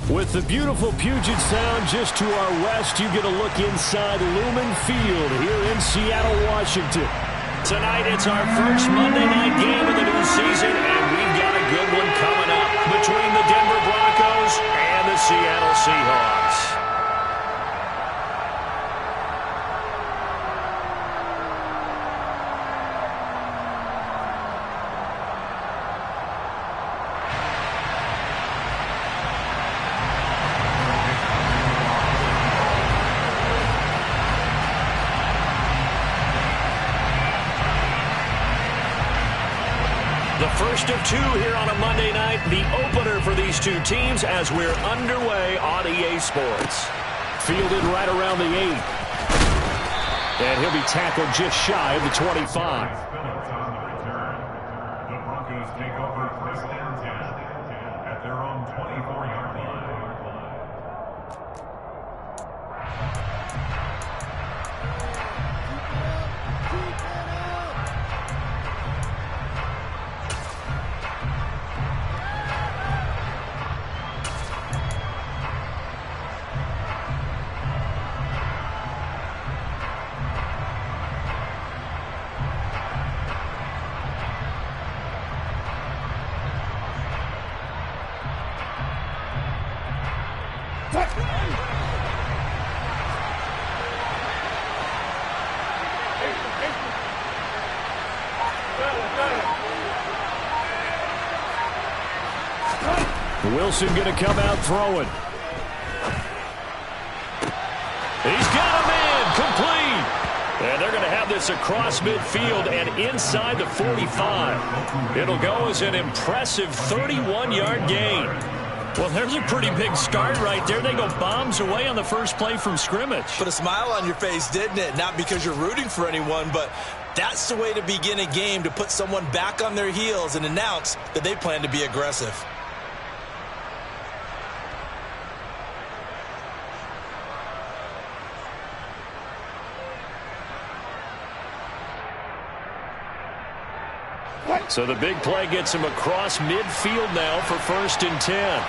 With the beautiful Puget Sound just to our west, you get a look inside Lumen Field here in Seattle, Washington. Tonight, it's our first Monday night game of the new season, and we've got a good one coming up between the Denver Broncos and the Seattle Seahawks. First of two here on a Monday night, the opener for these two teams as we're underway on EA Sports. Fielded right around the 8. And he'll be tackled just shy of the 25. The Broncos take over first and 10 at their own 24-yard line. Wilson going to come out throwing. He's got a man complete. And they're going to have this across midfield and inside the 45. It'll go as an impressive 31-yard gain. Well, there's a pretty big start right there. They go bombs away on the first play from scrimmage. Put a smile on your face, didn't it? Not because you're rooting for anyone, but that's the way to begin a game, to put someone back on their heels and announce that they plan to be aggressive. So the big play gets him across midfield now for first and 10.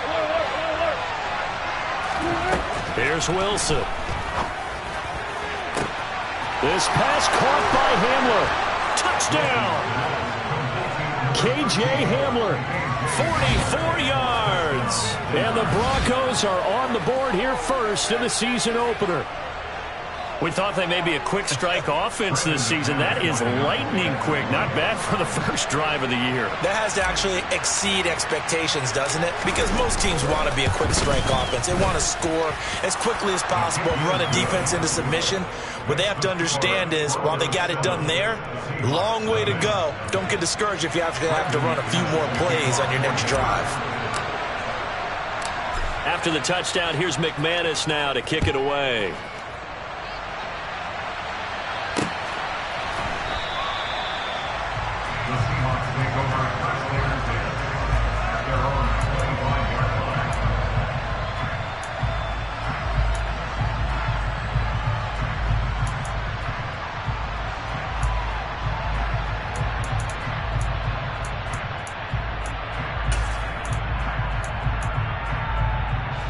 Here's Wilson. This pass caught by Hamler. Touchdown! K.J. Hamler, 44 yards. And the Broncos are on the board here first in the season opener. We thought they may be a quick strike offense this season. That is lightning quick. Not bad for the first drive of the year. That has to actually exceed expectations, doesn't it? Because most teams want to be a quick strike offense. They want to score as quickly as possible and run a defense into submission. What they have to understand is, while they got it done there, long way to go. Don't get discouraged if you have to run a few more plays on your next drive. After the touchdown, here's McManus now to kick it away.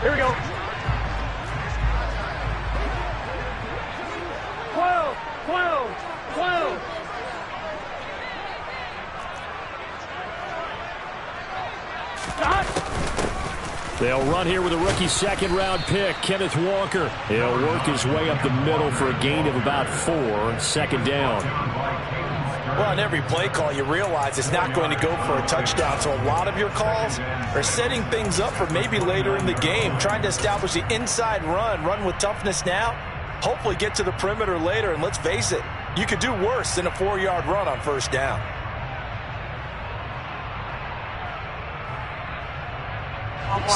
Here we go. 12, 12, 12. They'll run here with a rookie second-round pick, Kenneth Walker. He'll work his way up the middle for a gain of about 4, second down. Well, on every play call, you realize it's not going to go for a touchdown, so a lot of your calls are setting things up for maybe later in the game, trying to establish the inside run with toughness now, hopefully get to the perimeter later, and let's face it, you could do worse than a 4-yard run on first down.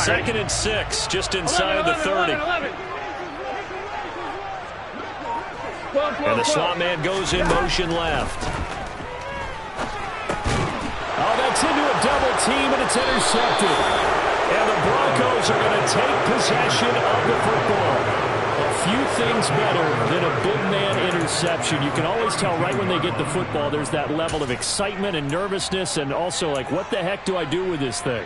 Second and 6, just inside the 30. 12, And the slot man goes in motion left. Oh, that's into a double team, and it's intercepted. And the Broncos are going to take possession of the football. A few things better than a big man interception. You can always tell right when they get the football, there's that level of excitement and nervousness, and also like, what the heck do I do with this thing?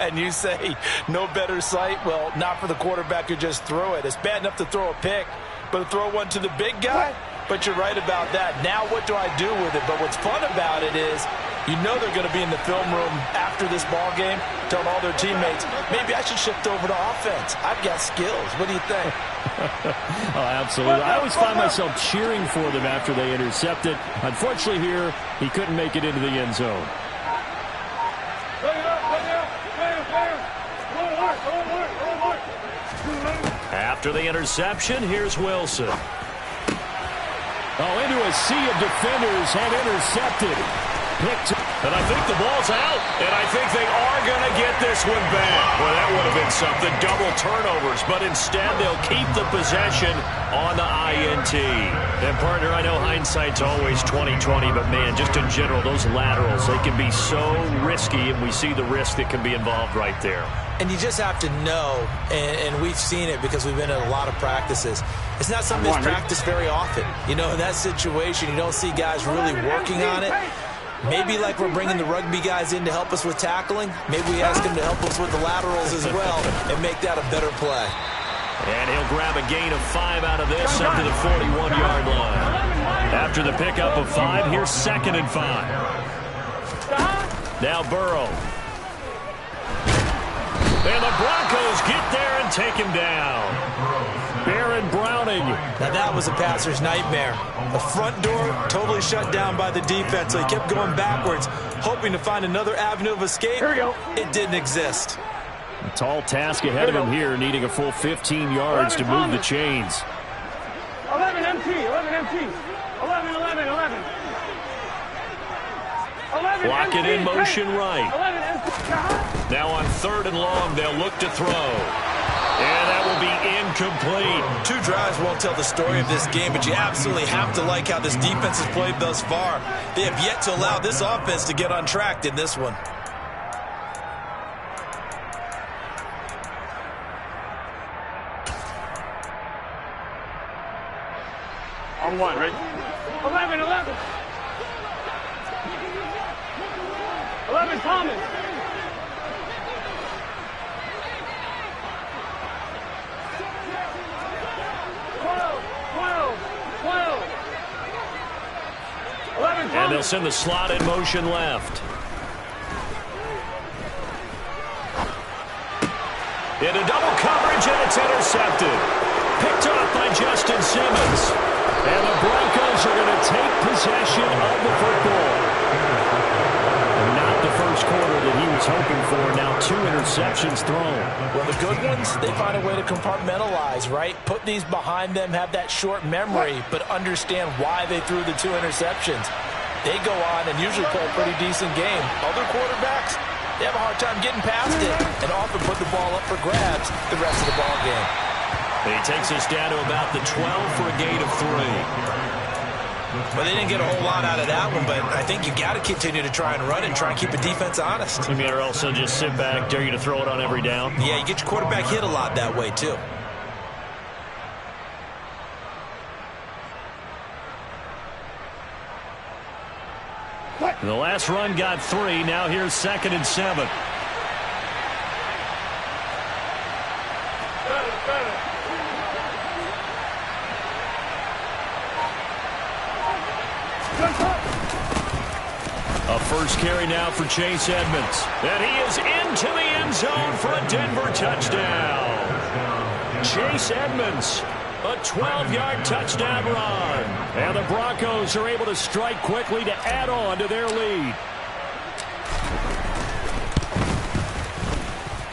And you say no better sight? Well, not for the quarterback who just threw it. It's bad enough to throw a pick, but to throw one to the big guy? But you're right about that. Now what do I do with it? But what's fun about it is you know they're going to be in the film room after this ball game telling all their teammates, maybe I should shift over to offense. I've got skills. What do you think? Oh, absolutely. I always find myself cheering for them after they intercept it. Unfortunately here, he couldn't make it into the end zone. After the interception, here's Wilson. Oh, into a sea of defenders and intercepted. And I think the ball's out, and I think they are going to get this one back. Well, that would have been something, double turnovers, but instead they'll keep the possession on the INT. And, partner, I know hindsight's always 20/20, but, man, just in general, those laterals, they can be so risky, and we see the risk that can be involved right there. And you just have to know, and we've seen it because we've been in a lot of practices, it's not something that's practiced very often. You know, in that situation, you don't see guys really working on it. Maybe like we're bringing the rugby guys in to help us with tackling, maybe we ask them to help us with the laterals as well and make that a better play. And he'll grab a gain of 5 out of this up to the 41-yard line. After the pickup of 5, here's 2nd and 5. Now Burrow. And the Broncos get there and take him down. Baron Browning. Now that was a passer's nightmare. The front door totally shut down by the defense, so he kept going backwards, hoping to find another avenue of escape. Here we go. It didn't exist. A tall task ahead of him here, needing a full 15 yards to move the chains. 11 MT, 11 MT, 11, 11, 11. 11 Block it MT, in motion right. 11 MT. Now on 3rd and long, they'll look to throw. And that will be incomplete. 2 drives won't tell the story of this game, but you absolutely have to like how this defense has played thus far. They have yet to allow this offense to get on track in this one. On 1, right? 11, 11. 11 Thomas. And they'll send the slot in motion left. Into double coverage, and it's intercepted. Picked off by Justin Simmons. And the Broncos are going to take possession of the football. Not the first quarter that he was hoping for. Now 2 interceptions thrown. Well, the good ones, they find a way to compartmentalize, right? Put these behind them, have that short memory, but understand why they threw the 2 interceptions. They go on and usually play a pretty decent game. Other quarterbacks, they have a hard time getting past it and often put the ball up for grabs the rest of the ball game. He takes us down to about the 12 for a gain of 3. Well, they didn't get a whole lot out of that one, but I think you got to continue to try and run and try and keep the defense honest. You mean, or also just sit back, dare you to throw it on every down? Yeah, you get your quarterback hit a lot that way, too. The last run got 3. Now here's 2nd and 7. A first carry now for Chase Edmonds. And he is into the end zone for a Denver touchdown. Chase Edmonds, a 12-yard touchdown run. And the Broncos are able to strike quickly to add on to their lead.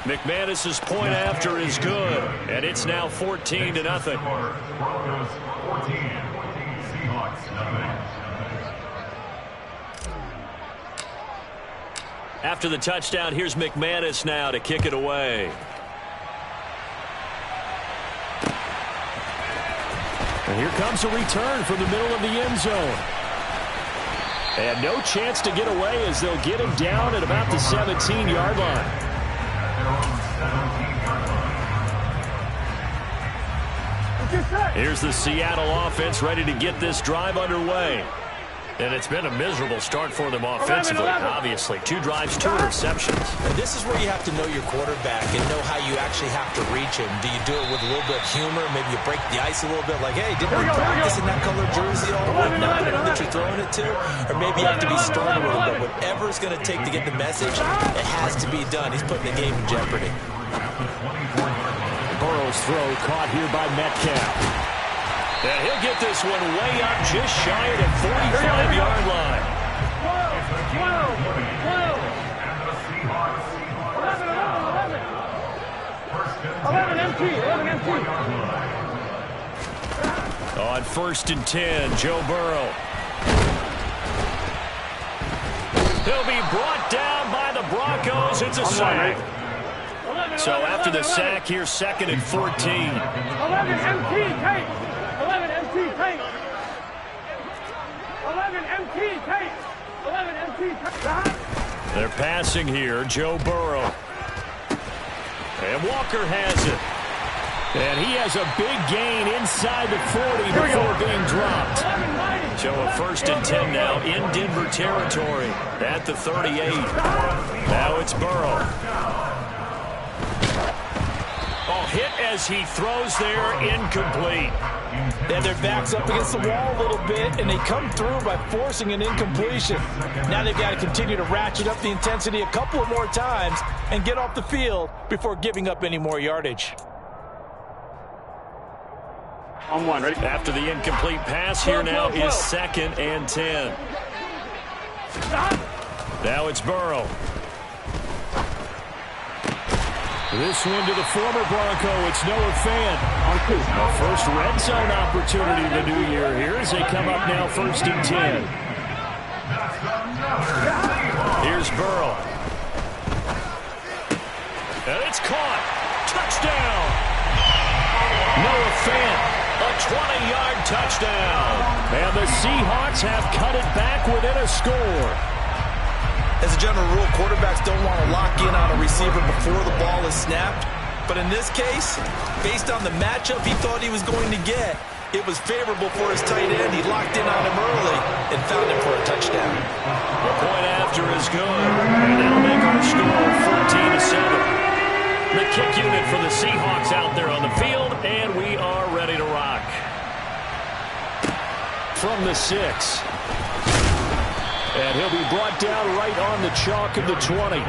McManus's point after is good. And it's now 14-0. Broncos 14, Seahawks nothing. After the touchdown, here's McManus now to kick it away. And here comes a return from the middle of the end zone. And no chance to get away as they'll get him down at about the 17-yard line. Here's the Seattle offense ready to get this drive underway. And it's been a miserable start for them offensively, obviously. 2 drives, 2 interceptions. And this is where you have to know your quarterback and know how you actually have to reach him. Do you do it with a little bit of humor? Maybe you break the ice a little bit, like, hey, didn't we practice in that color jersey all week now that you're throwing it to? Or maybe you have to be stern a little bit. Whatever it's going to take to get the message, it has to be done. He's putting the game in jeopardy. Burrow's throw caught here by Metcalf. And he'll get this one way up just shy of the 45-yard line. 11 empty. On 1st and 10, Joe Burrow. He'll be brought down by the Broncos. It's a sack. So after the sack, here's 2nd and 14. 11 empty, tape. 11 empty, tape. 11 empty, tape. 11 empty, tape. They're passing here, Joe Burrow. And Walker has it. And he has a big gain inside the 40 before being dropped. So a 1st and 10 now in Denver territory at the 38. Now it's Burrow. Oh, hit as he throws there, incomplete. And their back's up against the wall a little bit, and they come through by forcing an incompletion. Now they've got to continue to ratchet up the intensity a couple of more times and get off the field before giving up any more yardage. On 1, ready? After the incomplete pass, here now is 2nd and 10. Now it's Burrow. This one to the former Bronco. It's Noah Fant. A first red zone opportunity of the new year here as they come up now 1st and 10. Here's Burrow. And it's caught. Touchdown. Noah Fant, a 20-yard touchdown. And the Seahawks have cut it back within a score. As a general rule, quarterbacks don't want to lock in on a receiver before the ball is snapped. But in this case, based on the matchup he thought he was going to get, it was favorable for his tight end. He locked in on him early and found him for a touchdown. The point after is good. And that'll make our score 14-7. The kick unit for the Seahawks out there on the field, and we are ready to rock. From the 6. And he'll be brought down right on the chalk of the 20.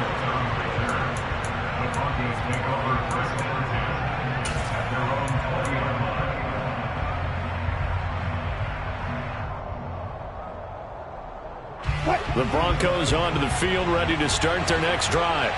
The Broncos onto the field, ready to start their next drive.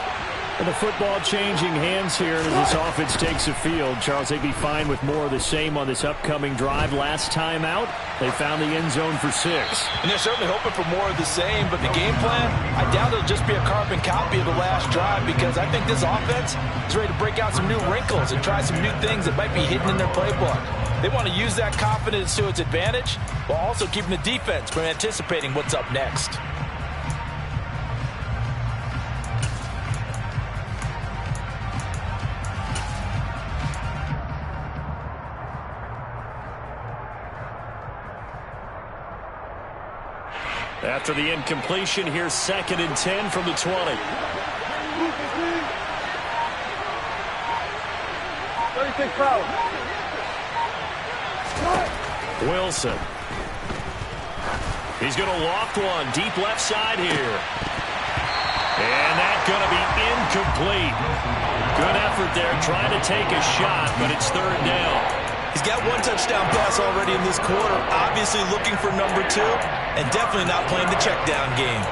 And the football changing hands here as this offense takes the field. Charles, they'd be fine with more of the same on this upcoming drive. Last time out, they found the end zone for 6. And they're certainly hoping for more of the same, but the game plan, I doubt it'll just be a carbon copy of the last drive, because I think this offense is ready to break out some new wrinkles and try some new things that might be hidden in their playbook. They want to use that confidence to its advantage while also keeping the defense from anticipating what's up next. After the incompletion, here's 2nd and 10 from the 20. 36 foul. Wilson. He's going to loft one deep left side here. And that's going to be incomplete. Good effort there trying to take a shot, but it's 3rd down. He's got 1 touchdown pass already in this quarter, obviously looking for number 2, and definitely not playing the check down game.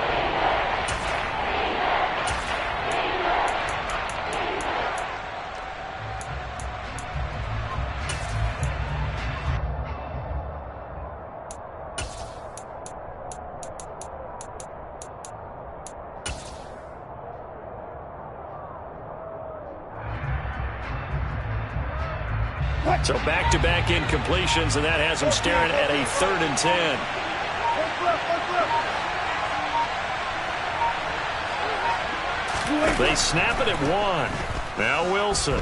So back-to-back incompletions, and that has them staring at a 3rd and 10. They snap it at 1. Now Wilson.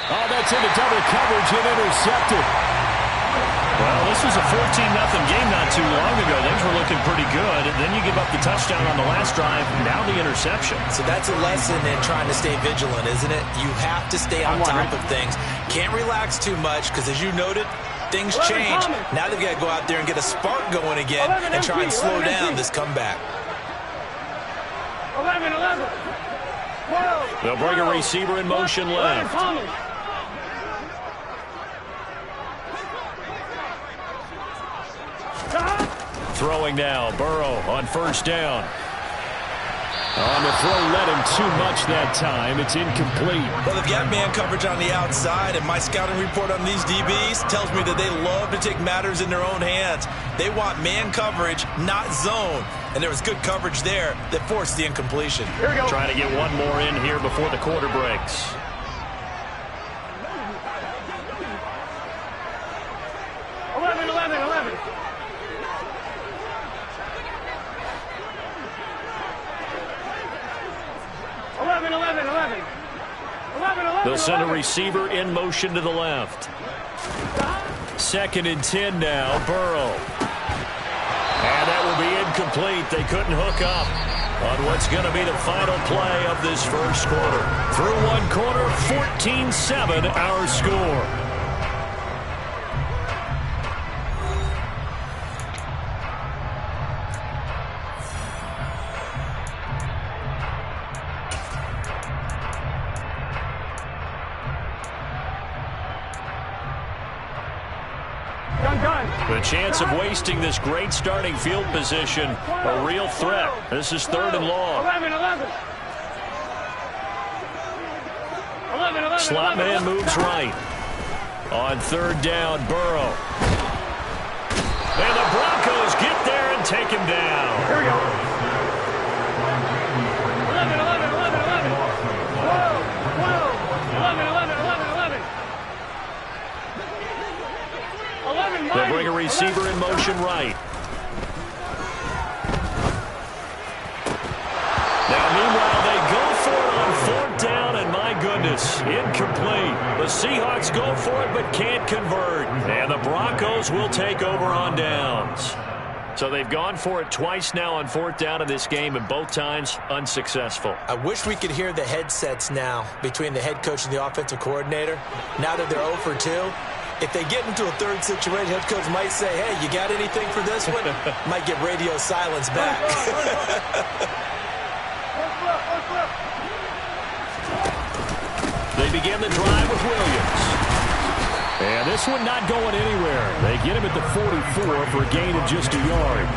Oh, that's into double coverage and intercepted. Well, this was a 14-0 game not too long ago. Things were looking pretty good. And then you give up the touchdown on the last drive, now the interception. So that's a lesson in trying to stay vigilant, isn't it? You have to stay on top of things. Can't relax too much because, as you noted, things change. Now they've got to go out there and get a spark going again and try and slow down this comeback. 11, 11. 12. They'll bring a receiver in motion left. Throwing now, Burrow on first down. On the throw, led him too much that time. It's incomplete. Well, they've got man coverage on the outside, and my scouting report on these DBs tells me that they love to take matters in their own hands. They want man coverage, not zone. And there was good coverage there that forced the incompletion. Here we go. Trying to get one more in here before the quarter breaks. 11, 11, 11. 11, 11, 11. 11, 11, They'll send a 11. receiver in motion to the left. 2nd and 10 now, Burrow. And that will be incomplete. They couldn't hook up on what's going to be the final play of this first quarter. Through one quarter, 14-7 our score. The chance of wasting this great starting field position, a real threat. This is 3rd and long. 11, 11. 11, 11, Slot 11, man 11. moves right. On 3rd down, Burrow. And the Broncos get there and take him down. Here we go. 11, 11, 11, 11. 12, 12. 11, 11, 11, 11. 11, They'll bring a receiver in motion right. Now, meanwhile, they go for it on 4th down, and my goodness, incomplete. The Seahawks go for it but can't convert. And the Broncos will take over on downs. So they've gone for it twice now on 4th down in this game, and both times unsuccessful. I wish we could hear the headsets now between the head coach and the offensive coordinator. Now that they're 0 for 2, if they get into a third situation, head coach might say, hey, you got anything for this one? Might get radio silence back. They begin the drive with Williams. And this one not going anywhere. They get him at the 44 for a gain of just a yard.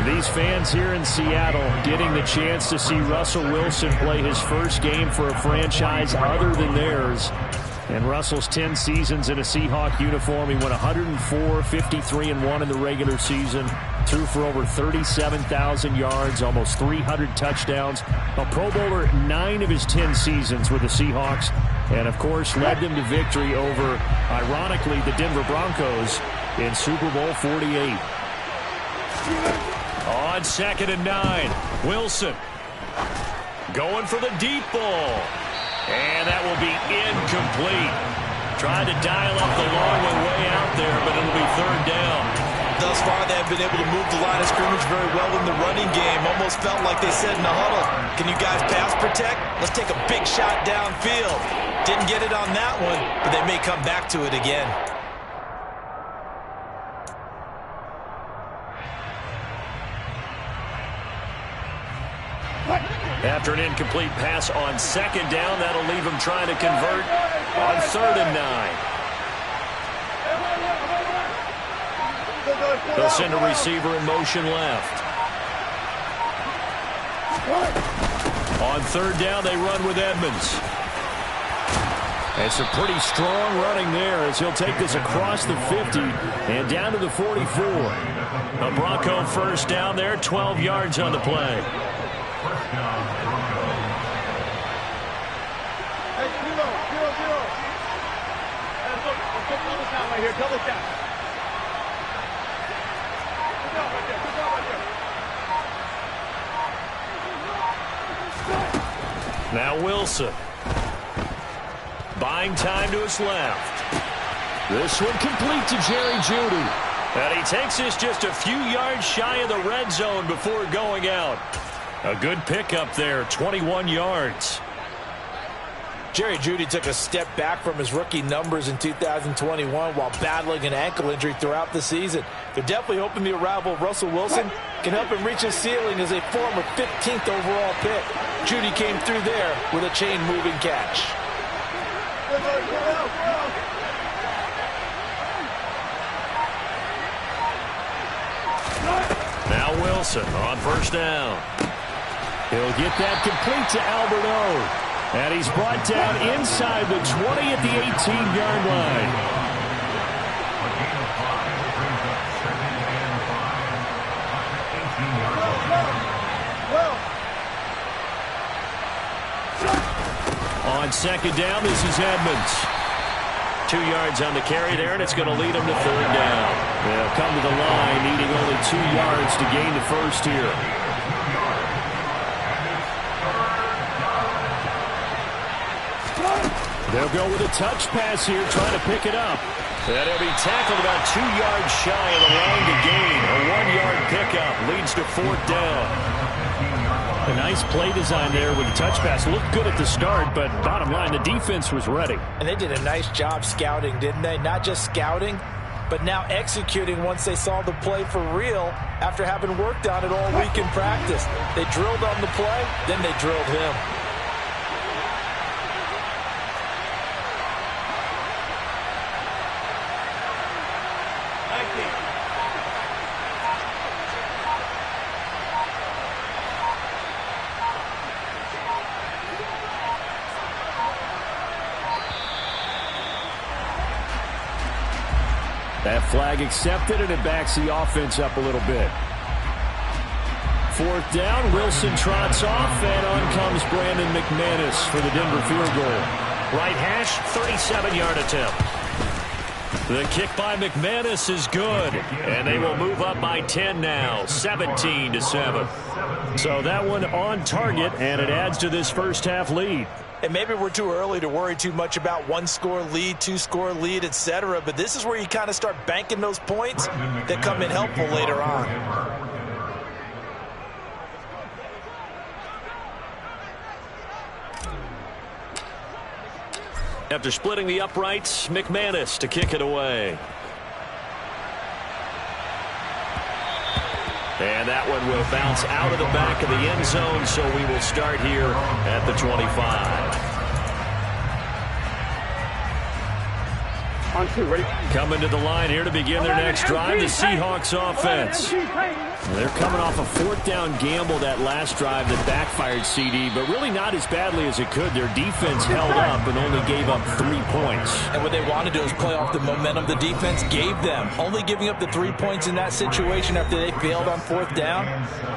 These fans here in Seattle getting the chance to see Russell Wilson play his first game for a franchise other than theirs. And Russell's 10 seasons in a Seahawk uniform. He went 104, 53-1 in the regular season. Threw for over 37,000 yards, almost 300 touchdowns. A Pro Bowler 9 of his 10 seasons with the Seahawks. And, of course, led them to victory over, ironically, the Denver Broncos in Super Bowl 48. On 2nd and 9, Wilson going for the deep ball. And that will be incomplete. Tried to dial up the long one way out there, but it'll be 3rd down. Thus far, they have been able to move the line of scrimmage very well in the running game. Almost felt like they said in the huddle, can you guys pass protect? Let's take a big shot downfield. Didn't get it on that one, but they may come back to it again. After an incomplete pass on 2nd down, that'll leave him trying to convert on 3rd and 9. They'll send a receiver in motion left. On 3rd down, they run with Edmonds. It's a pretty strong running there as he'll take this across the 50 and down to the 44. A Bronco first down there, 12 yards on the play. Right here, double down. Good job right there. Good job right there. Now Wilson. Buying time to his left. This one complete to Jerry Jeudy. And he takes this just a few yards shy of the red zone before going out. A good pickup there, 21 yards. Jerry Jeudy took a step back from his rookie numbers in 2021 while battling an ankle injury throughout the season. They're definitely hoping the arrival of Russell Wilson can help him reach his ceiling as a former 15th overall pick. Jeudy came through there with a chain-moving catch. Now Wilson on first down. He'll get that complete to Albert O. And he's brought down inside the 20 at the 18-yard line. On second down, this is Edmonds. 2 yards on the carry there, and it's going to lead him to third down. They'll come to the line, needing only 2 yards to gain the first here. They'll go with a touch pass here, trying to pick it up. And he'll be tackled about 2 yards shy of the line to gain. A 1-yard pickup leads to fourth down. A nice play design there with the touch pass. Looked good at the start, but bottom line, the defense was ready. And they did a nice job scouting, didn't they? Not just scouting, but now executing once they saw the play for real after having worked on it all week in practice. They drilled on the play, then they drilled him. That flag accepted, and it backs the offense up a little bit. Fourth down, Wilson trots off, and on comes Brandon McManus for the Denver field goal. Right hash, 37-yard attempt. The kick by McManus is good, and they will move up by 10 now, 17-7. So that one on target, and it adds to this first half lead. And maybe we're too early to worry too much about 1-score lead, 2-score lead, etc. But this is where you kind of start banking those points that come in helpful later on. After splitting the uprights, McManus to kick it away. And that one will bounce out of the back of the end zone, so we will start here at the 25. On 2, ready? Coming to the line here to begin their next drive, the Seahawks offense. They're coming off a fourth down gamble that last drive that backfired, CD, but really not as badly as it could. Their defense held up and only gave up 3 points. And what they want to do is play off the momentum the defense gave them. Only giving up the 3 points in that situation after they failed on fourth down.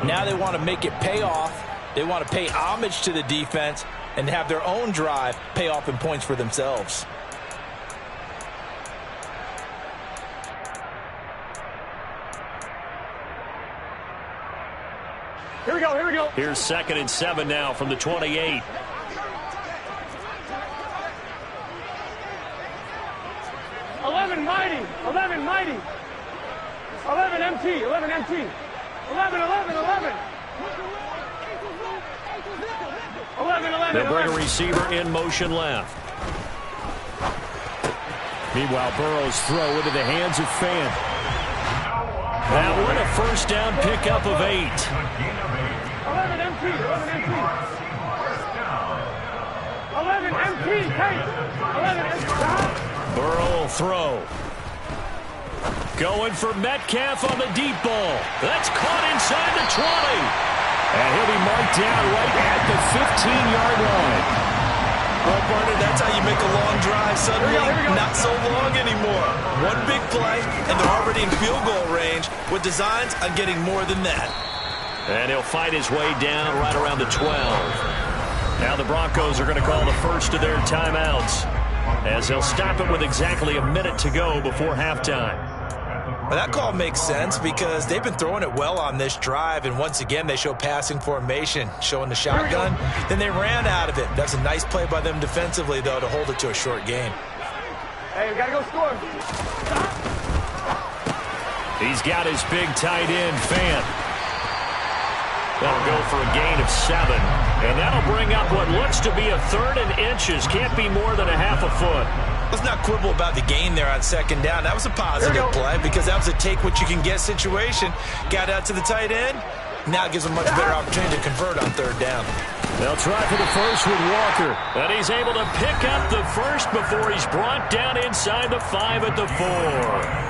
Now they want to make it pay off. They want to pay homage to the defense and have their own drive pay off in points for themselves. Here we go, here we go. Here's 2nd and 7 now from the 28. 11 mighty, 11 mighty. 11 MT, 11 MT. 11, 11, 11. 11, 11, They'll bring a 11. receiver in motion left. Meanwhile, Burrow's throw into the hands of Fant. That one a first down pickup of 8. 11 MT, 11 MT. 11 MT, Kate. 11 MT. Burrow will throw. Going for Metcalf on the deep ball. That's caught inside the 20. And he'll be marked down right at the 15-yard line. Well, partner, that's how you make a long drive suddenly not so long anymore. One big play, and they're already in field goal range with designs on getting more than that. And he'll fight his way down right around the 12. Now the Broncos are going to call the first of their timeouts, as they'll stop it with exactly a minute to go before halftime. Well, that call makes sense because they've been throwing it well on this drive, and once again, they show passing formation, showing the shotgun. Then they ran out of it. That's a nice play by them defensively, though, to hold it to a short game. Hey, we got to go score. He's got his big tight end, Fant. That'll go for a gain of 7. And that'll bring up what looks to be a 3rd and inches. Can't be more than a half a foot. Let's not quibble about the gain there on 2nd down. That was a positive play because that was a take-what-you-can-get situation. Got out to the tight end. Now it gives them a much better opportunity to convert on 3rd down. They'll try for the first with Walker. And he's able to pick up the first before he's brought down inside the 5 at the 4.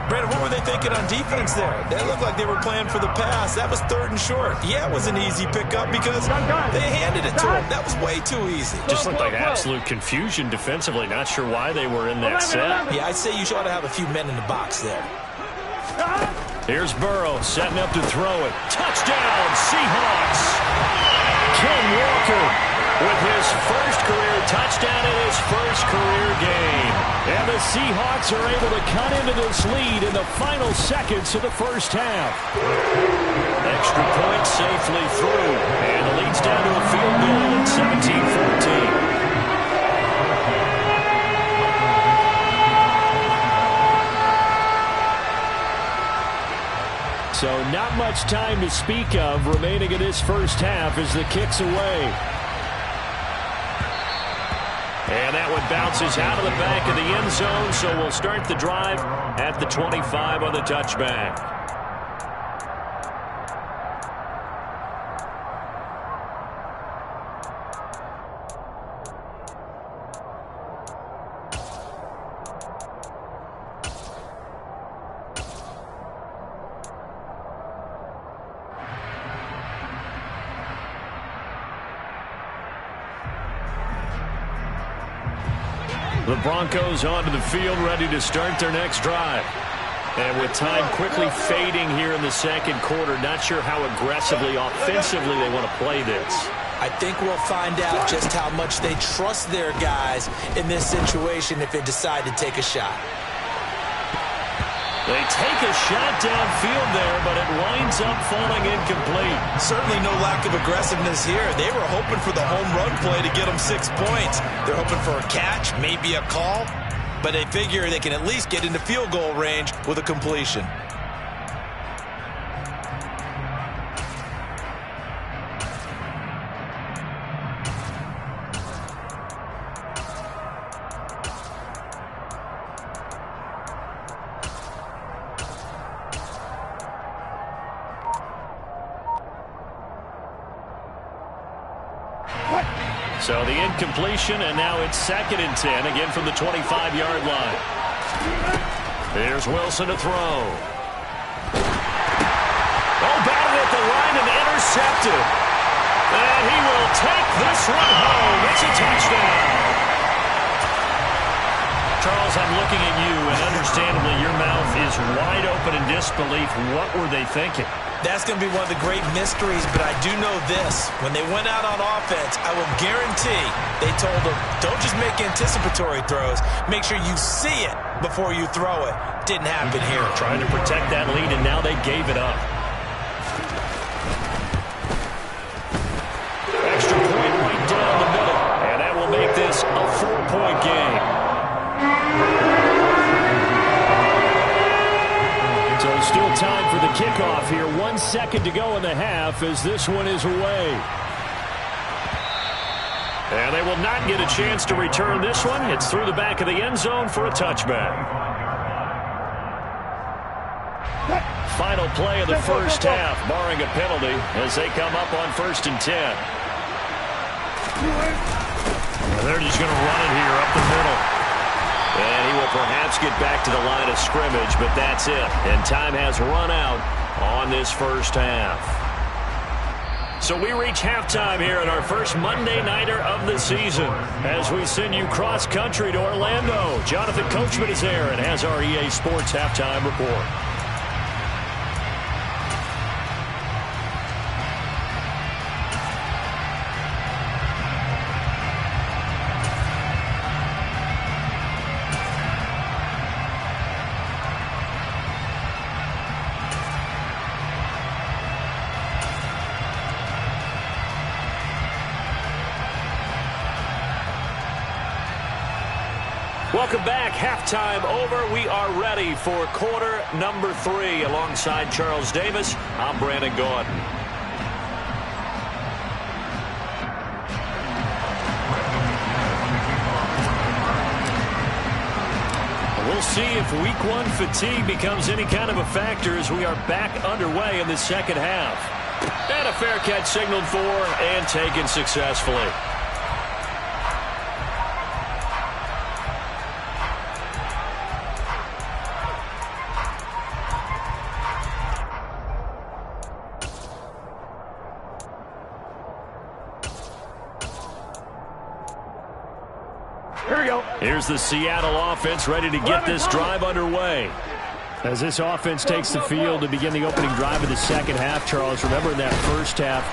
Brandon, what were they thinking on defense there? They looked like they were playing for the pass. That was 3rd and short. Yeah, it was an easy pickup because they handed it to him. That was way too easy. Just looked like absolute confusion defensively. Not sure why they were in that set. Yeah, I'd say you ought to have a few men in the box there. Here's Burrow setting up to throw it. Touchdown, Seahawks! Ken Walker with his first career touchdown in his first career game. And the Seahawks are able to cut into this lead in the final seconds of the first half. Extra point safely through. And the lead's down to a field goal at 17-14. So not much time to speak of remaining in this first half as the kick's away. And that one bounces out of the back of the end zone, so we'll start the drive at the 25 on the touchback. The Broncos onto the field, ready to start their next drive. And with time quickly fading here in the second quarter, not sure how aggressively, offensively they want to play this. I think we'll find out just how much they trust their guys in this situation if they decide to take a shot. They take a shot downfield there, but it winds up falling incomplete. Certainly no lack of aggressiveness here. They were hoping for the home run play to get them 6 points. They're hoping for a catch, maybe a call, but they figure they can at least get into field goal range with a completion. So the incompletion, and now it's 2nd and 10, again from the 25-yard line. Here's Wilson to throw. Oh, batted at the line and intercepted. And he will take this one home. It's a touchdown. Charles, I'm looking at you, and understandably your mouth is wide open in disbelief. What were they thinking? That's going to be one of the great mysteries, but I do know this. When they went out on offense, I will guarantee they told them, don't just make anticipatory throws. Make sure you see it before you throw it. Didn't happen here. Trying to protect that lead, and now they gave it up. Extra point right down the middle, and that will make this a 4-point game. So still time for the kickoff here. 1 second to go in the half as this one is away. And they will not get a chance to return this one. It's through the back of the end zone for a touchback. Final play of the first half, barring a penalty, as they come up on 1st and 10. They're just going to run it here up the middle. And he will perhaps get back to the line of scrimmage, but that's it. And time has run out on this first half. So we reach halftime here in our first Monday Nighter of the season as we send you cross-country to Orlando. Jonathan Coachman is there and has our EA Sports Halftime Report. Welcome back. Halftime over. We are ready for quarter number 3. Alongside Charles Davis, I'm Brandon Gaudin. We'll see if week 1 fatigue becomes any kind of a factor as we are back underway in the second half. And a fair catch signaled for and taken successfully. Here we go. Here's the Seattle offense ready to get this drive underway. As this offense takes the field to begin the opening drive of the second half, Charles, remember in that first half,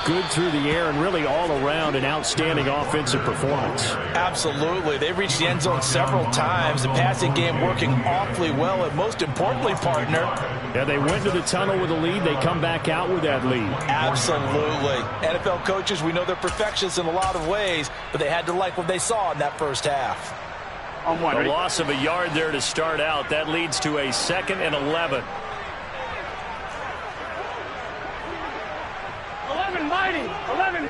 good through the air and really all around an outstanding offensive performance. Absolutely. They've reached the end zone several times. The passing game working awfully well, and most importantly, partner. Yeah, they went to the tunnel with a lead. They come back out with that lead. Absolutely. NFL coaches, we know they're perfectionists in a lot of ways, but they had to like what they saw in that first half. On one. A loss of a yard there to start out. That leads to a 2nd and 11. 11 mighty. 11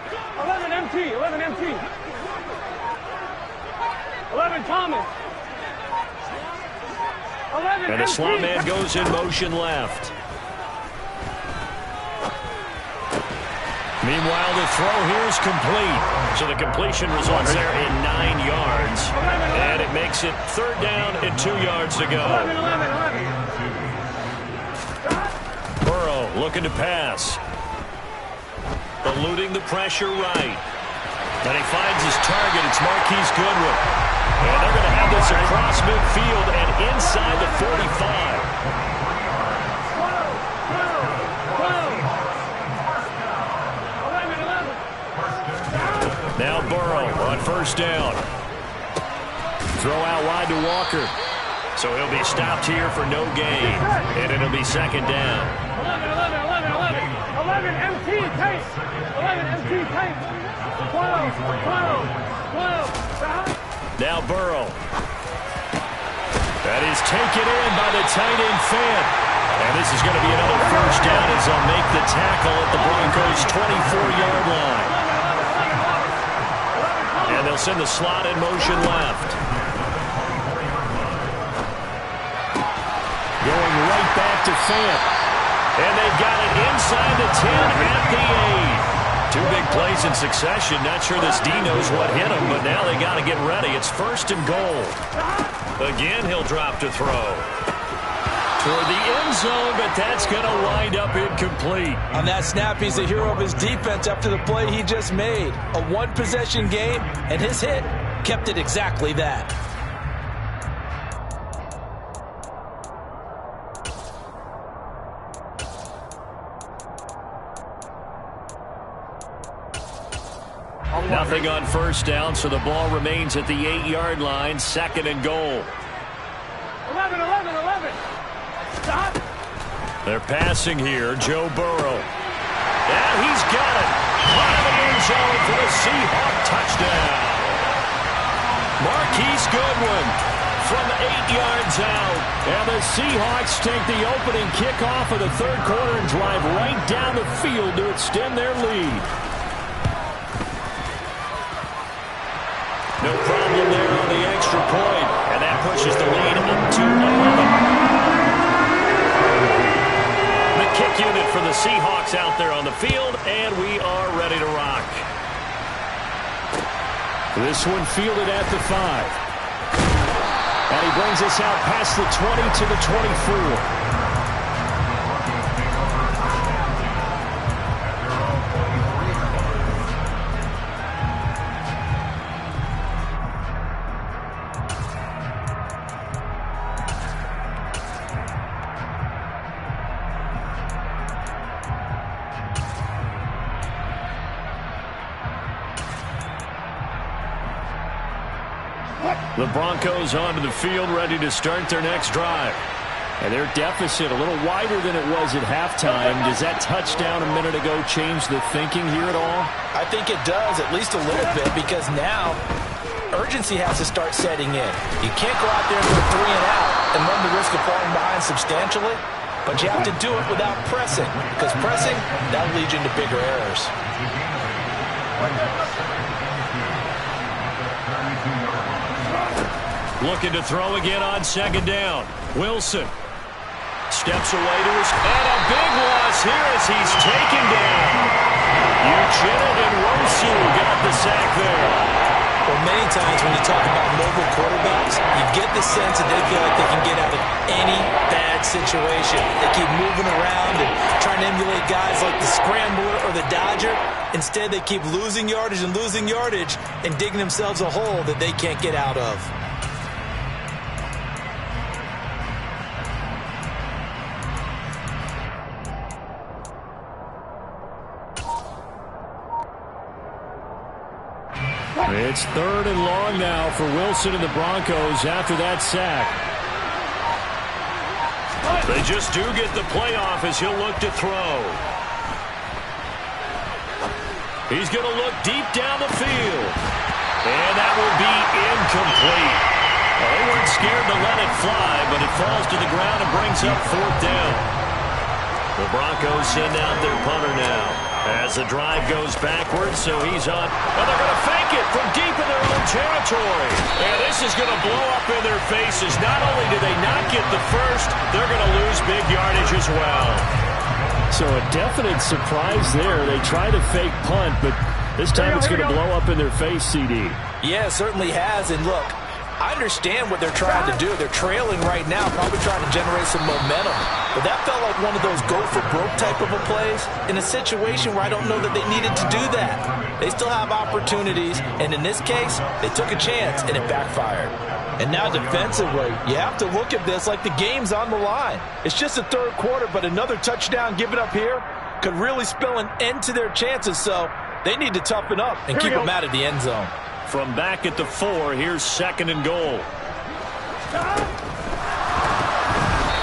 MT. 11 MT. 11 Thomas. 11 And the MT. slot man goes in motion left. Meanwhile, the throw here is complete. So the completion results there in 9 yards. And it makes it 3rd down and 2 yards to go. 11. Burrow looking to pass. Eluding the pressure right. And he finds his target. It's Marquise Goodwin. And they're going to have this across midfield and inside the 45. Now Burrow on 1st down. Throw out wide to Walker. So he'll be stopped here for no gain. And it'll be 2nd down. 11 MT tape. 11 MT tape. 12. Now Burrow. That is taken in by the tight end Fant. And this is going to be another 1st down as they'll make the tackle at the Broncos' 24-yard line. And they'll send the slot in motion left. Going right back to Fant. And they've got it inside the 10 at the 8. 2 big plays in succession. Not sure this D knows what hit him, but now they got to get ready. It's 1st and goal. Again, he'll drop to throw. Toward the end zone, but that's going to wind up incomplete. On that snap, he's the hero of his defense after the play he just made. A 1-possession game, and his hit kept it exactly that. Nothing on 1st down, so the ball remains at the 8-yard line, 2nd and goal. 11. Stop. They're passing here. Joe Burrow. And he's got it. Out of the end zone for the Seahawk touchdown. Marquise Goodwin from 8 yards out. And the Seahawks take the opening kickoff of the 3rd quarter and drive right down the field to extend their lead. No problem there on the extra point. And that pushes the lead up to 11. The kick unit for the Seahawks out there on the field, and we are ready to rock. This one fielded at the 5. And he brings us out past the 20 to the 24. The Broncos onto the field, ready to start their next drive. And their deficit a little wider than it was at halftime. Does that touchdown a minute ago change the thinking here at all? I think it does, at least a little bit, because now urgency has to start setting in. You can't go out there and go 3 and out and run the risk of falling behind substantially, but you have to do it without pressing, because pressing, that'll lead you into bigger errors. Looking to throw again on second down. Wilson steps away to his... And a big loss here as he's taken down. Uchenna and Nwosu got the sack there. Well, many times when you talk about mobile quarterbacks, you get the sense that they feel like they can get out of any bad situation. They keep moving around and trying to emulate guys like the Scrambler or the Dodger. Instead, they keep losing yardage and digging themselves a hole that they can't get out of. It's 3rd and long now for Wilson and the Broncos after that sack. They just do get the playoff as he'll look to throw. He's going to look deep down the field. And that will be incomplete. Well, they weren't scared to let it fly, but it falls to the ground and brings up 4th down. The Broncos send out their punter now as the drive goes backwards, so he's on. And they're going to fake it from deep in their own territory. And this is going to blow up in their faces. Not only do they not get the first, they're going to lose big yardage as well. So a definite surprise there. They try to fake punt, but this time it's going to blow up in their face, CD. Yeah, it certainly has. And look, I understand what they're trying to do. They're trailing right now, probably trying to generate some momentum. But that felt like one of those go-for-broke type of a plays in a situation where I don't know that they needed to do that. They still have opportunities, and in this case, they took a chance, and it backfired. And now defensively, you have to look at this like the game's on the line. It's just the 3rd quarter, but another touchdown given up here could really spell an end to their chances, so they need to toughen up and keep them out of the end zone. From back at the 4, here's 2nd and goal.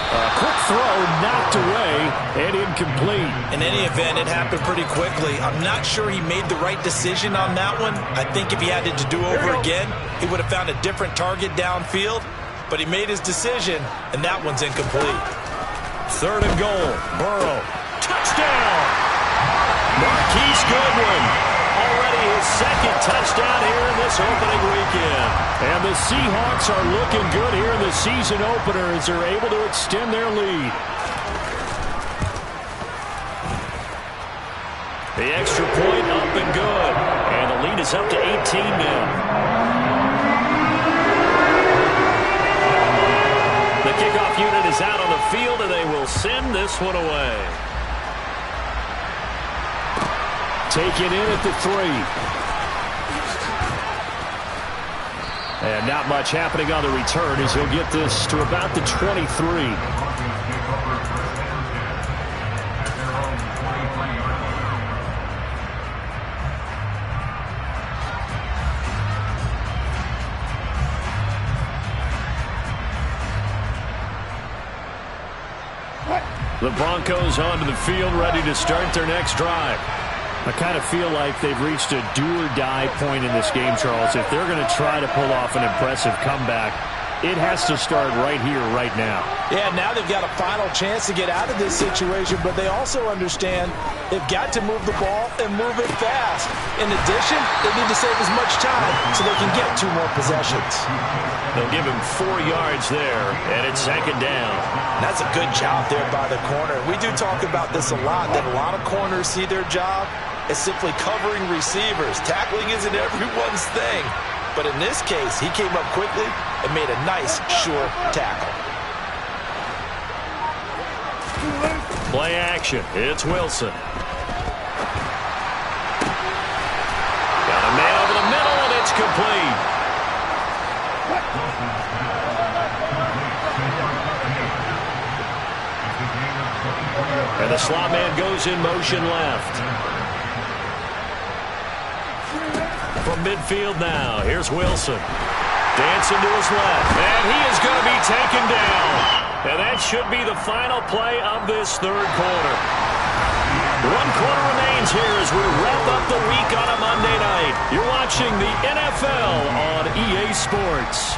A quick throw knocked away and incomplete. In any event, it happened pretty quickly. I'm not sure he made the right decision on that one. I think if he had it to do over again, he would have found a different target downfield. But he made his decision, and that one's incomplete. 3rd and goal. Burrow. Touchdown! Marquise Goodwin. Already his 2nd touchdown here in this opening weekend. And the Seahawks are looking good here in the season opener as they're able to extend their lead. The extra point up and good. And the lead is up to 18 now. The kickoff unit is out on the field, and they will send this one away. Taken in at the 3. And not much happening on the return as he'll get this to about the 23. The Broncos onto the field, ready to start their next drive. I kind of feel like they've reached a do-or-die point in this game, Charles. If they're going to try to pull off an impressive comeback, it has to start right here, right now. Yeah, now they've got a final chance to get out of this situation, but they also understand they've got to move the ball and move it fast. In addition, they need to save as much time so they can get 2 more possessions. They'll give him 4 yards there, and it's 2nd down. That's a good job there by the corner. We do talk about this a lot, that a lot of corners see their job as simply covering receivers. Tackling isn't everyone's thing. But in this case, he came up quickly and made a nice, sure tackle. Play action. It's Wilson. Got a man over the middle, and it's complete. And the slot man goes in motion left. From midfield now, here's Wilson. Dancing to his left, and he is going to be taken down. And that should be the final play of this 3rd quarter. 1 quarter remains here as we wrap up the week on a Monday night. You're watching the NFL on EA Sports.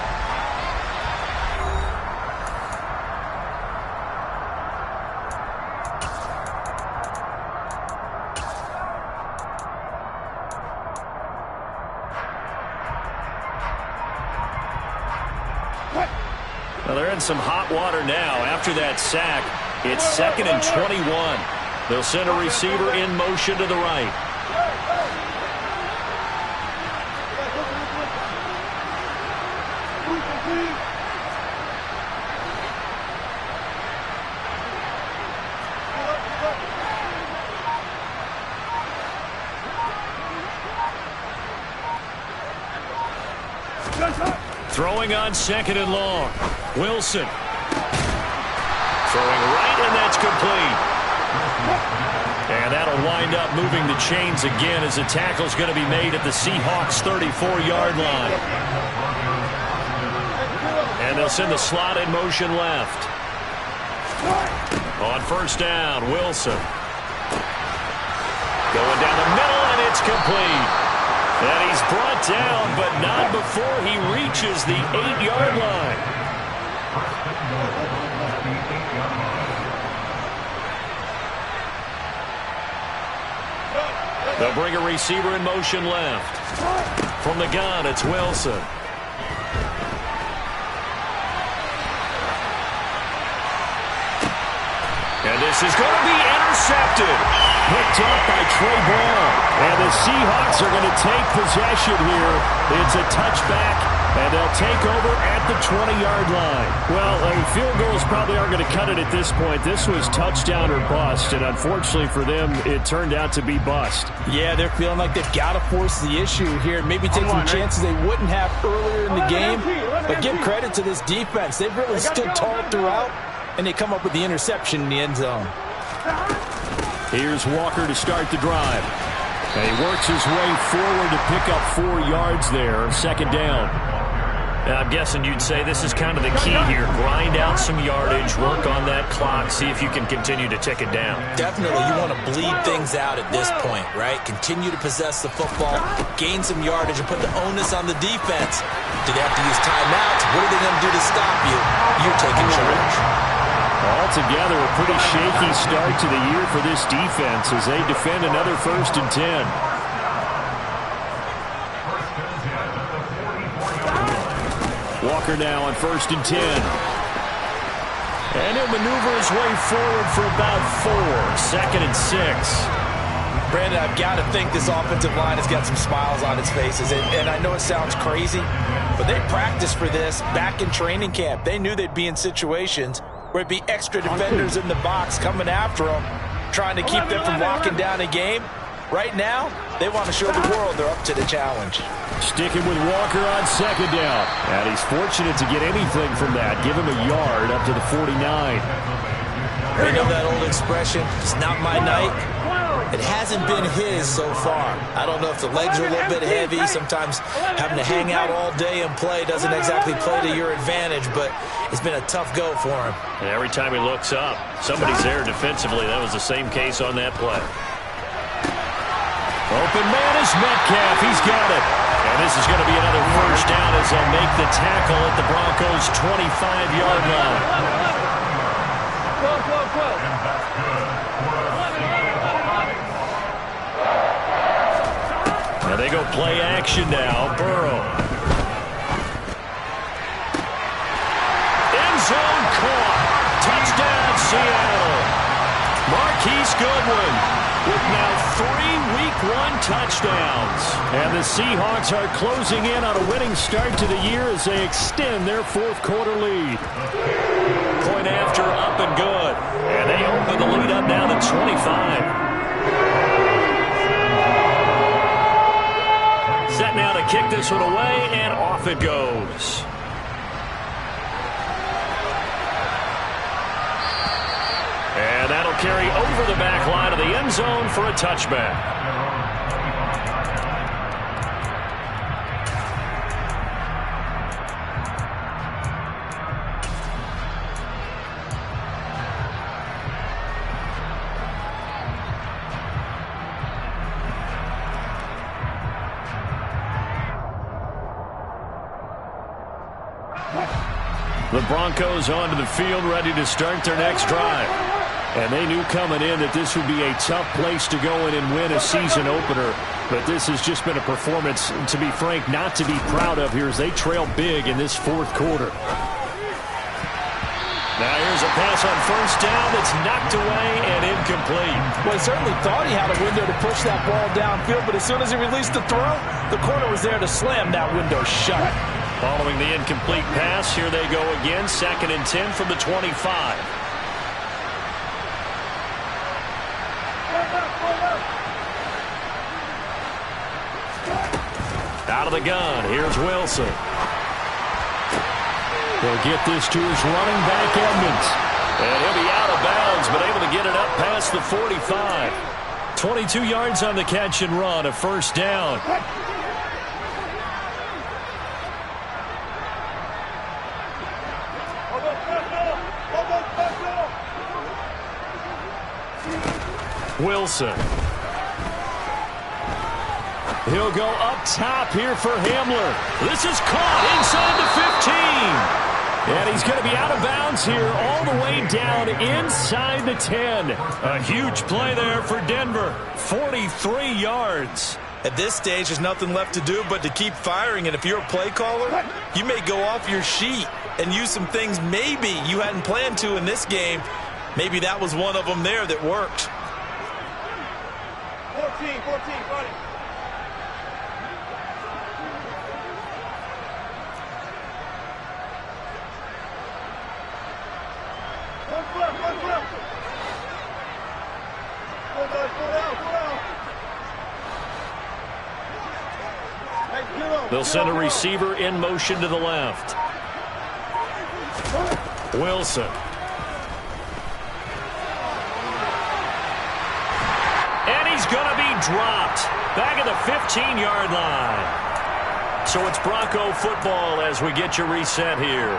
Well, they're in some hot water now. After that sack, it's 2nd and 21. They'll send a receiver in motion to the right. Throwing on 2nd and long. Wilson. Throwing right, and that's complete. And that'll wind up moving the chains again as the tackle's going to be made at the Seahawks' 34-yard line. And they'll send the slot in motion left. On 1st down, Wilson. Going down the middle, and it's complete. And he's brought down, but not before he reaches the 8-yard line. They'll bring a receiver in motion left. From the gun, it's Wilson. And this is going to be intercepted. Picked up by Trey Brown. And the Seahawks are going to take possession here. It's a touchback, and they'll take over at the 20-yard line. Well, field goals probably aren't going to cut it at this point. This was touchdown or bust, and unfortunately for them, it turned out to be bust. Yeah, they're feeling like they've got to force the issue here. Maybe take some chances they wouldn't have earlier in the game. But give credit to this defense. They've really stood tall throughout, and they come up with the interception in the end zone. Here's Walker to start the drive. And he works his way forward to pick up 4 yards there. 2nd down. Now, I'm guessing you'd say this is kind of the key here. Grind out some yardage, work on that clock, see if you can continue to tick it down. Definitely. You want to bleed things out at this point, right? Continue to possess the football, gain some yardage, and put the onus on the defense. Do they have to use timeouts? What are they going to do to stop you? You're taking charge. Altogether, a pretty shaky start to the year for this defense as they defend another 1st and 10. Walker now on 1st and 10. And he'll maneuver his way forward for about 4. 2nd and 6. Brandon, I've got to think this offensive line has got some smiles on its faces. And I know it sounds crazy, but they practiced for this back in training camp. They knew they'd be in situations where it'd be extra defenders in the box coming after them, trying to keep them from locking down a game. Right now, they want to show the world they're up to the challenge. Sticking with Walker on 2nd down. And he's fortunate to get anything from that. Give him a yard up to the 49. You know that old expression, it's not my night. It hasn't been his so far. I don't know if the legs are a little bit heavy. Sometimes having to hang out all day and play doesn't exactly play to your advantage, but it's been a tough go for him. And every time he looks up, somebody's there defensively. That was the same case on that play. Open man is Metcalf. He's got it. And this is going to be another 1st down as they'll make the tackle at the Broncos' 25-yard line. Now they go play action now. Burrow. End zone caught. Touchdown, Seattle. Marquise Goodwin with now 3 Week 1 touchdowns. And the Seahawks are closing in on a winning start to the year as they extend their 4th quarter lead. Point after, up and good. And they open the lead up now to 25. Set now to kick this one away, and off it goes. And that'll carry over the back line of the end zone for a touchback. The Broncos onto the field, ready to start their next drive. And they knew coming in that this would be a tough place to go in and win a season opener. But this has just been a performance, to be frank, not to be proud of here as they trail big in this fourth quarter. Now here's a pass on first down that's knocked away and incomplete. Well, he certainly thought he had a window to push that ball downfield, but as soon as he released the throw, the corner was there to slam that window shut. Following the incomplete pass, here they go again, 2nd and 10 from the 25. Out of the gun, here's Wilson. They'll get this to his running back, Edmonds. And he'll be out of bounds, but able to get it up past the 45. 22 yards on the catch and run, a first down. Wilson. He'll go up top here for Hamler. This is caught inside the 15. And he's going to be out of bounds here all the way down inside the 10. A huge play there for Denver. 43 yards. At this stage, there's nothing left to do but to keep firing. And if you're a play caller, you may go off your sheet and use some things maybe you hadn't planned to in this game. Maybe that was one of them there that worked. 14, buddy. They'll send a receiver in motion to the left. Wilson. And he's going to be dropped back at the 15-yard line. So it's Bronco football as we get you reset here.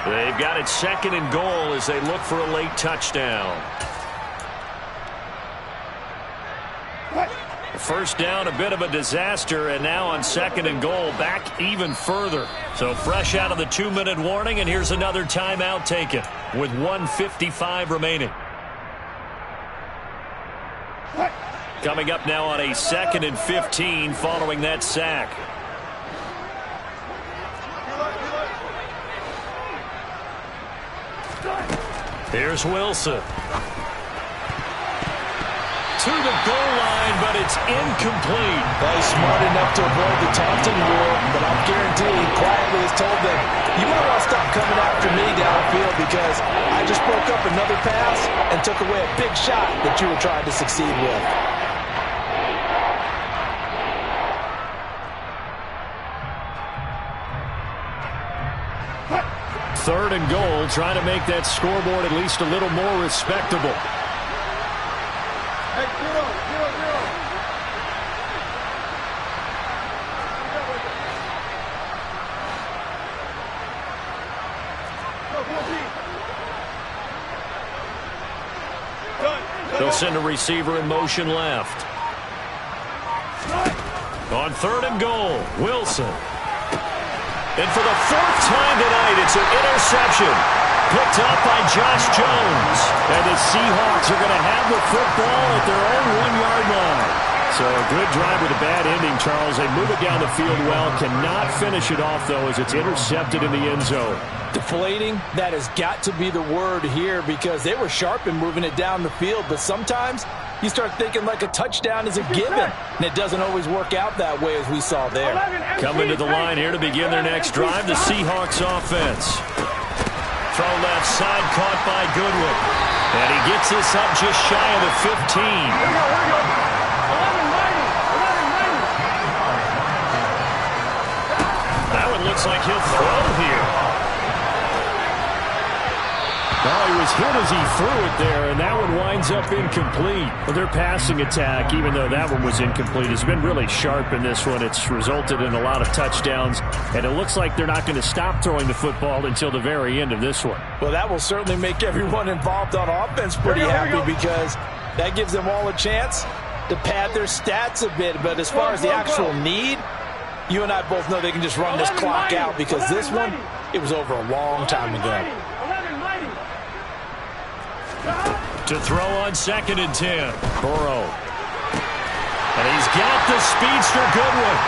They've got it 2nd and goal as they look for a late touchdown. First down, a bit of a disaster, and now on 2nd and goal, back even further. So fresh out of the 2-minute warning, and here's another timeout taken with 1:55 remaining. Coming up now on a 2nd and 15 following that sack. Here's Wilson. To the goal line, but it's incomplete. Well, he's smart enough to avoid the taunting rule, but I'm guaranteed quietly has told them, you might want to stop coming after me downfield because I just broke up another pass and took away a big shot that you were trying to succeed with. Third and goal, trying to make that scoreboard at least a little more respectable. They'll send a receiver in motion left. On 3rd and goal, Wilson. And for the 4th time tonight, it's an interception. Picked up by Josh Jones. And the Seahawks are going to have the football at their own 1-yard line. So a good drive with a bad ending, Charles. They move it down the field well. Cannot finish it off, though, as it's intercepted in the end zone. Deflating, that has got to be the word here because they were sharp in moving it down the field. But sometimes you start thinking like a touchdown is a given. And it doesn't always work out that way as we saw there. Coming to the line here to begin their next drive, the Seahawks offense. Throw left side, caught by Goodwin. And he gets this up just shy of the 15. That one looks like he'll throw here. Oh, he was hit as he threw it there, and that one winds up incomplete. Well, their passing attack, even though that one was incomplete, has been really sharp in this one. It's resulted in a lot of touchdowns, and it looks like they're not going to stop throwing the football until the very end of this one. Well, that will certainly make everyone involved on offense pretty happy because that gives them all a chance to pad their stats a bit. But as far as the actual need, You and I both know they can just run this clock out because this one, it was over a long time ago. To throw on 2nd and 10. Burrow. And he's got the speedster Goodwin.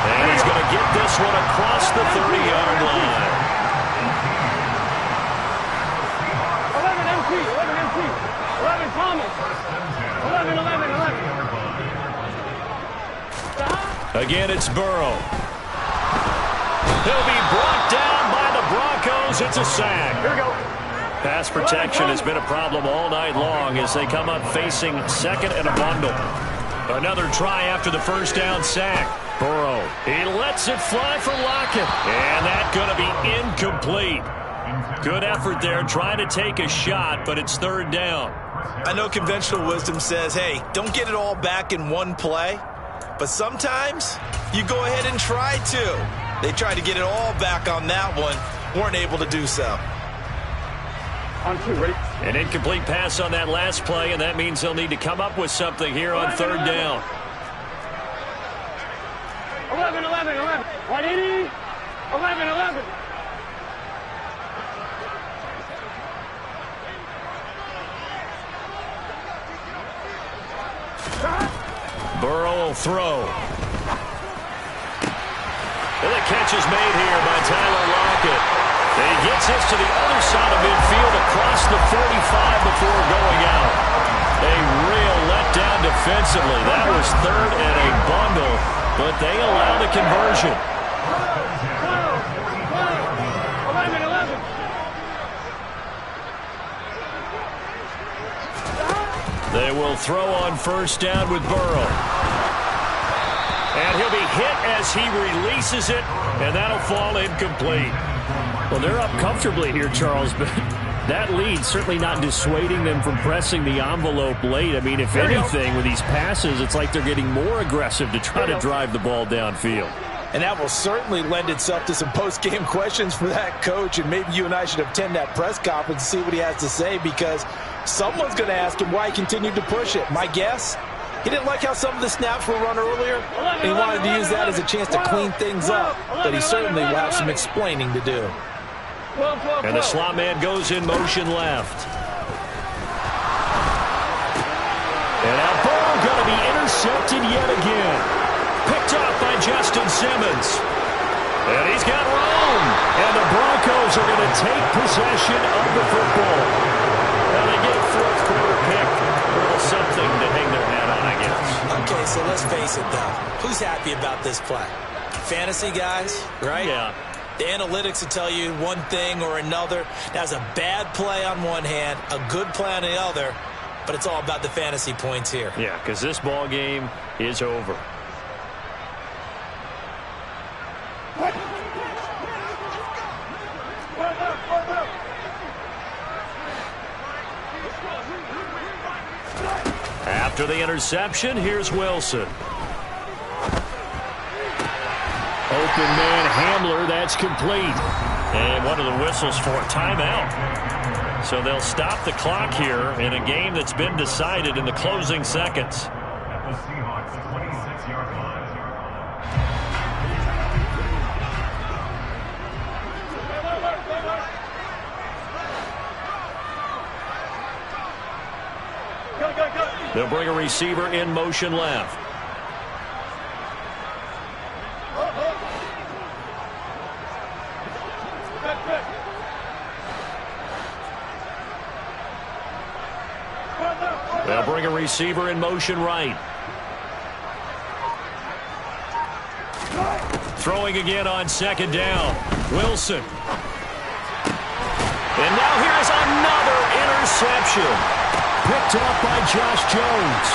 And he's going to get this one across the 30-yard line. 11 MT, 11 MT, 11 Thomas, 11, 11, 11. Again, it's Burrow. He'll be brought down by the Broncos. It's a sack. Here we go. Pass protection has been a problem all night long as they come up facing 2nd and a bundle. Another try after the first down sack. Burrow, he lets it fly for Lockett. And that's going to be incomplete. Good effort there trying to take a shot, but it's 3rd down. I know conventional wisdom says, hey, don't get it all back in one play. But sometimes you go ahead and try to. They tried to get it all back on that one. Weren't able to do so. On 2, ready? An incomplete pass on that last play, and that means they'll need to come up with something here on 3rd down. 11, 11, 11. 180, 11, 11. Burrow will throw. And the catch is made here by Tyler Lockett. And he gets this to the other side of midfield across the 45 before going out. A real letdown defensively. That was 3rd and a bundle, but they allow the conversion. 11, 11. They will throw on 1st down with Burrow. And he'll be hit as he releases it, and that'll fall incomplete. Well, they're up comfortably here, Charles, but that lead certainly not dissuading them from pressing the envelope late. I mean, if anything, with these passes, it's like they're getting more aggressive to try to drive the ball downfield. And that will certainly lend itself to some post-game questions for that coach, and maybe you and I should attend that press conference and see what he has to say, because someone's going to ask him why he continued to push it. My guess, he didn't like how some of the snaps were run earlier, and he wanted to use that as a chance to clean things up, but he certainly will have some explaining to do. And the slot man goes in motion left. And now Burrow going to be intercepted yet again. Picked up by Justin Simmons. And he's got room. And the Broncos are going to take possession of the football. Now they get a 4th quarter pick. A little something to hang their hat on, I guess. Okay, so let's face it, though. Who's happy about this play? Fantasy guys, right? Yeah. The analytics will tell you one thing or another. That's a bad play on one hand, a good play on the other, but it's all about the fantasy points here. Yeah, because this ball game is over. After the interception, here's Wilson. Open man Hamler, that's complete. And one of the whistles for a timeout. So they'll stop the clock here in a game that's been decided in the closing seconds. At the Seahawks 26-yard line. They'll bring a receiver in motion left. They'll bring a receiver in motion right. Throwing again on 2nd down. Wilson. And now here's another interception. Picked up by Josh Jones.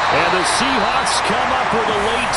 And the Seahawks come up with a late